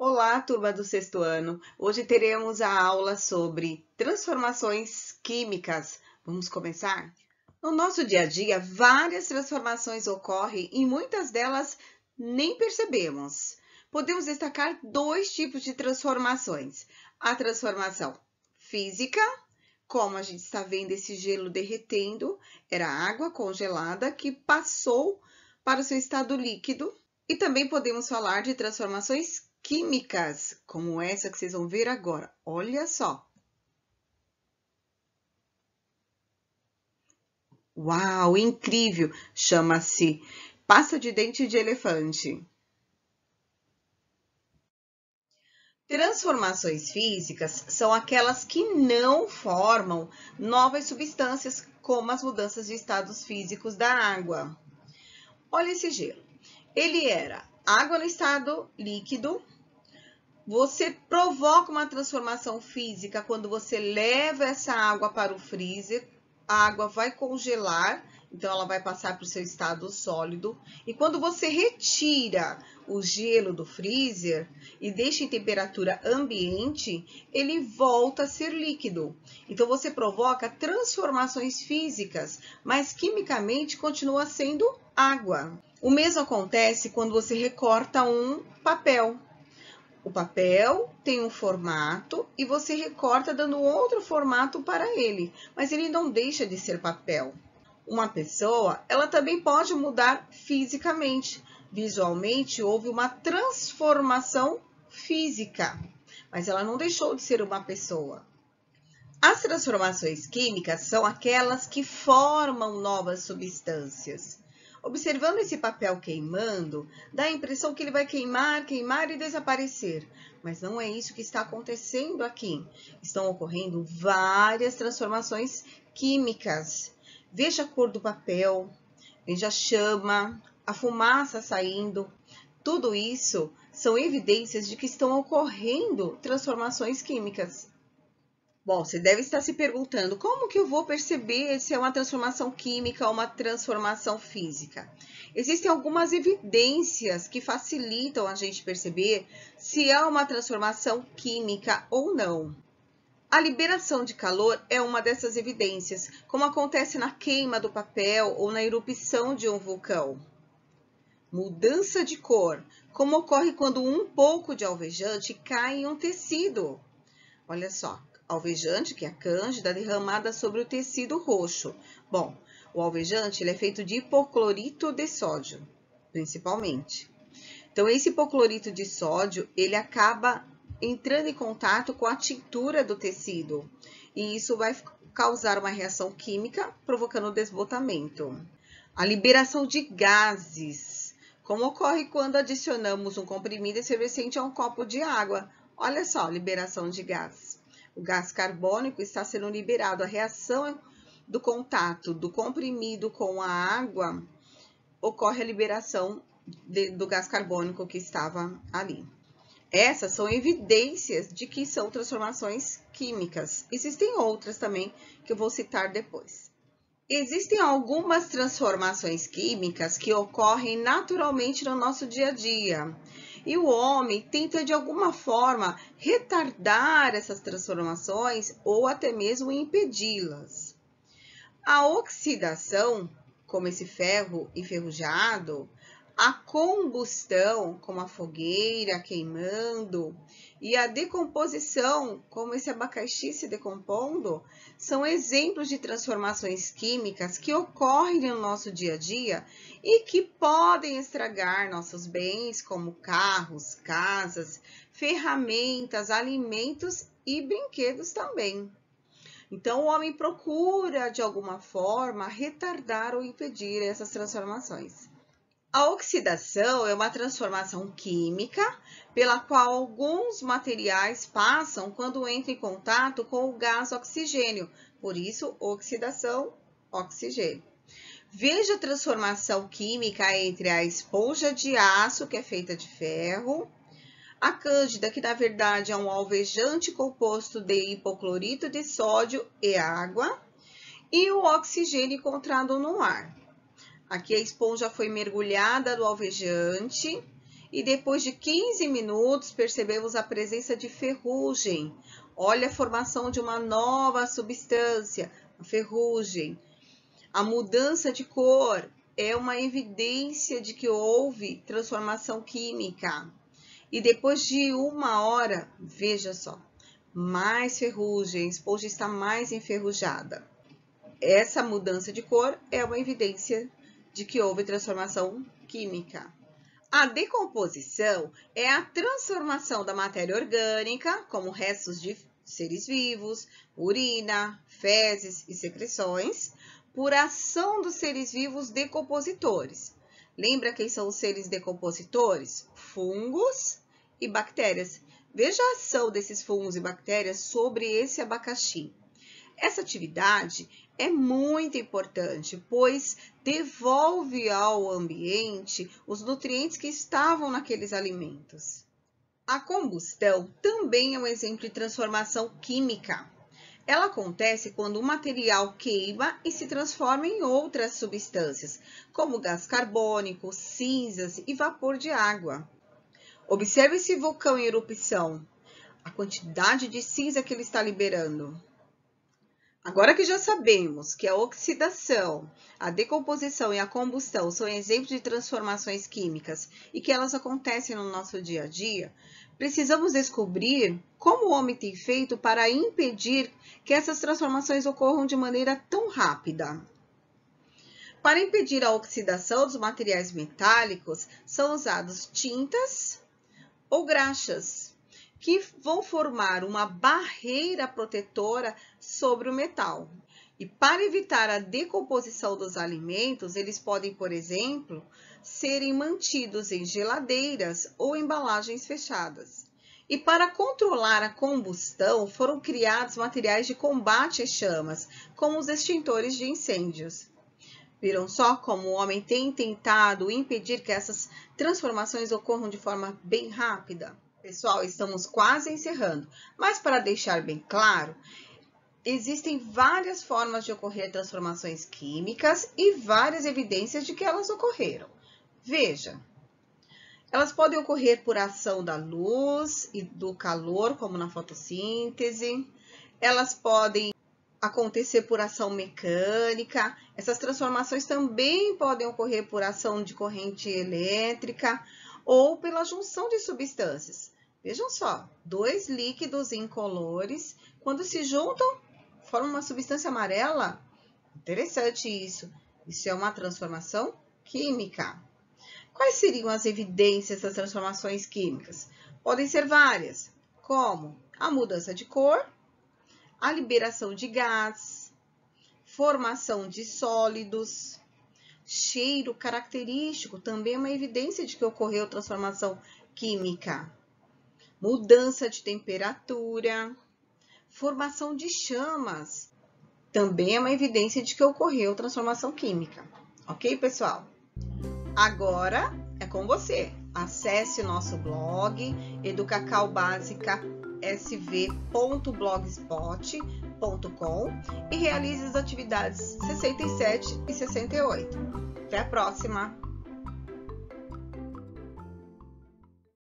Olá, turma do sexto ano. Hoje teremos a aula sobre transformações químicas. Vamos começar? No nosso dia a dia, várias transformações ocorrem e muitas delas nem percebemos. Podemos destacar dois tipos de transformações. A transformação física, como a gente está vendo esse gelo derretendo, era água congelada que passou para o seu estado líquido. E também podemos falar de transformações químicas, como essa que vocês vão ver agora. Olha só. Uau, incrível! Chama-se pasta de dente de elefante. Transformações físicas são aquelas que não formam novas substâncias, como as mudanças de estados físicos da água. Olha esse gelo. Ele era água no estado líquido. Você provoca uma transformação física quando você leva essa água para o freezer, a água vai congelar, então ela vai passar para o seu estado sólido. E quando você retira o gelo do freezer e deixa em temperatura ambiente, ele volta a ser líquido. Então você provoca transformações físicas, mas quimicamente continua sendo água. O mesmo acontece quando você recorta um papel. O papel tem um formato e você recorta dando outro formato para ele, mas ele não deixa de ser papel. Uma pessoa, ela também pode mudar fisicamente. Visualmente, houve uma transformação física, mas ela não deixou de ser uma pessoa. As transformações químicas são aquelas que formam novas substâncias. Observando esse papel queimando, dá a impressão que ele vai queimar, queimar e desaparecer. Mas não é isso que está acontecendo aqui. Estão ocorrendo várias transformações químicas. Veja a cor do papel, veja a chama, a fumaça saindo. Tudo isso são evidências de que estão ocorrendo transformações químicas. Bom, você deve estar se perguntando, como que eu vou perceber se é uma transformação química ou uma transformação física? Existem algumas evidências que facilitam a gente perceber se é uma transformação química ou não. A liberação de calor é uma dessas evidências, como acontece na queima do papel ou na erupção de um vulcão. Mudança de cor, como ocorre quando um pouco de alvejante cai em um tecido. Olha só. Alvejante, que é a cândida, derramada sobre o tecido roxo. Bom, o alvejante ele é feito de hipoclorito de sódio, principalmente. Então, esse hipoclorito de sódio, ele acaba entrando em contato com a tintura do tecido. E isso vai causar uma reação química, provocando desbotamento. A liberação de gases, como ocorre quando adicionamos um comprimido efervescente a um copo de água. Olha só, liberação de gases. O gás carbônico está sendo liberado. A reação do contato do comprimido com a água ocorre a liberação do gás carbônico que estava ali. Essas são evidências de que são transformações químicas. Existem outras também que eu vou citar depois. Existem algumas transformações químicas que ocorrem naturalmente no nosso dia a dia. E o homem tenta, de alguma forma, retardar essas transformações ou até mesmo impedi-las. A oxidação, como esse ferro enferrujado, a combustão, como a fogueira queimando, e a decomposição, como esse abacaxi se decompondo, são exemplos de transformações químicas que ocorrem no nosso dia a dia e que podem estragar nossos bens, como carros, casas, ferramentas, alimentos e brinquedos também. Então, o homem procura, de alguma forma, retardar ou impedir essas transformações. A oxidação é uma transformação química pela qual alguns materiais passam quando entram em contato com o gás oxigênio. Por isso, oxidação, oxigênio. Veja a transformação química entre a esponja de aço, que é feita de ferro, a cândida, que na verdade é um alvejante composto de hipoclorito de sódio e água, e o oxigênio encontrado no ar. Aqui a esponja foi mergulhada no alvejante e depois de 15 minutos percebemos a presença de ferrugem. Olha a formação de uma nova substância, a ferrugem. A mudança de cor é uma evidência de que houve transformação química. E depois de 1 hora, veja só, mais ferrugem, a esponja está mais enferrujada. Essa mudança de cor é uma evidência de que houve transformação química. A decomposição é a transformação da matéria orgânica, como restos de seres vivos, urina, fezes e secreções, por ação dos seres vivos decompositores. Lembra quem são os seres decompositores? Fungos e bactérias. Veja a ação desses fungos e bactérias sobre esse abacaxi. Essa atividade é muito importante, pois devolve ao ambiente os nutrientes que estavam naqueles alimentos. A combustão também é um exemplo de transformação química. Ela acontece quando um material queima e se transforma em outras substâncias, como gás carbônico, cinzas e vapor de água. Observe esse vulcão em erupção, a quantidade de cinza que ele está liberando. Agora que já sabemos que a oxidação, a decomposição e a combustão são exemplos de transformações químicas e que elas acontecem no nosso dia a dia, precisamos descobrir como o homem tem feito para impedir que essas transformações ocorram de maneira tão rápida. Para impedir a oxidação dos materiais metálicos, são usadas tintas ou graxas, que vão formar uma barreira protetora sobre o metal. E para evitar a decomposição dos alimentos, eles podem, por exemplo, serem mantidos em geladeiras ou embalagens fechadas. E para controlar a combustão, foram criados materiais de combate às chamas, como os extintores de incêndios. Viram só como o homem tem tentado impedir que essas transformações ocorram de forma bem rápida? Pessoal, estamos quase encerrando, mas para deixar bem claro, existem várias formas de ocorrer transformações químicas e várias evidências de que elas ocorreram. Veja, elas podem ocorrer por ação da luz e do calor, como na fotossíntese. Elas podem acontecer por ação mecânica. Essas transformações também podem ocorrer por ação de corrente elétrica ou pela junção de substâncias. Vejam só, 2 líquidos incolores, quando se juntam, formam uma substância amarela. Interessante isso. Isso é uma transformação química. Quais seriam as evidências das transformações químicas? Podem ser várias, como a mudança de cor, a liberação de gás, formação de sólidos, cheiro característico, também é uma evidência de que ocorreu transformação química. Mudança de temperatura, formação de chamas, também é uma evidência de que ocorreu transformação química. Ok, pessoal? Agora é com você. Acesse o nosso blog educacalbasica.sv.blogspot.com e realize as atividades 67 e 68. Até a próxima!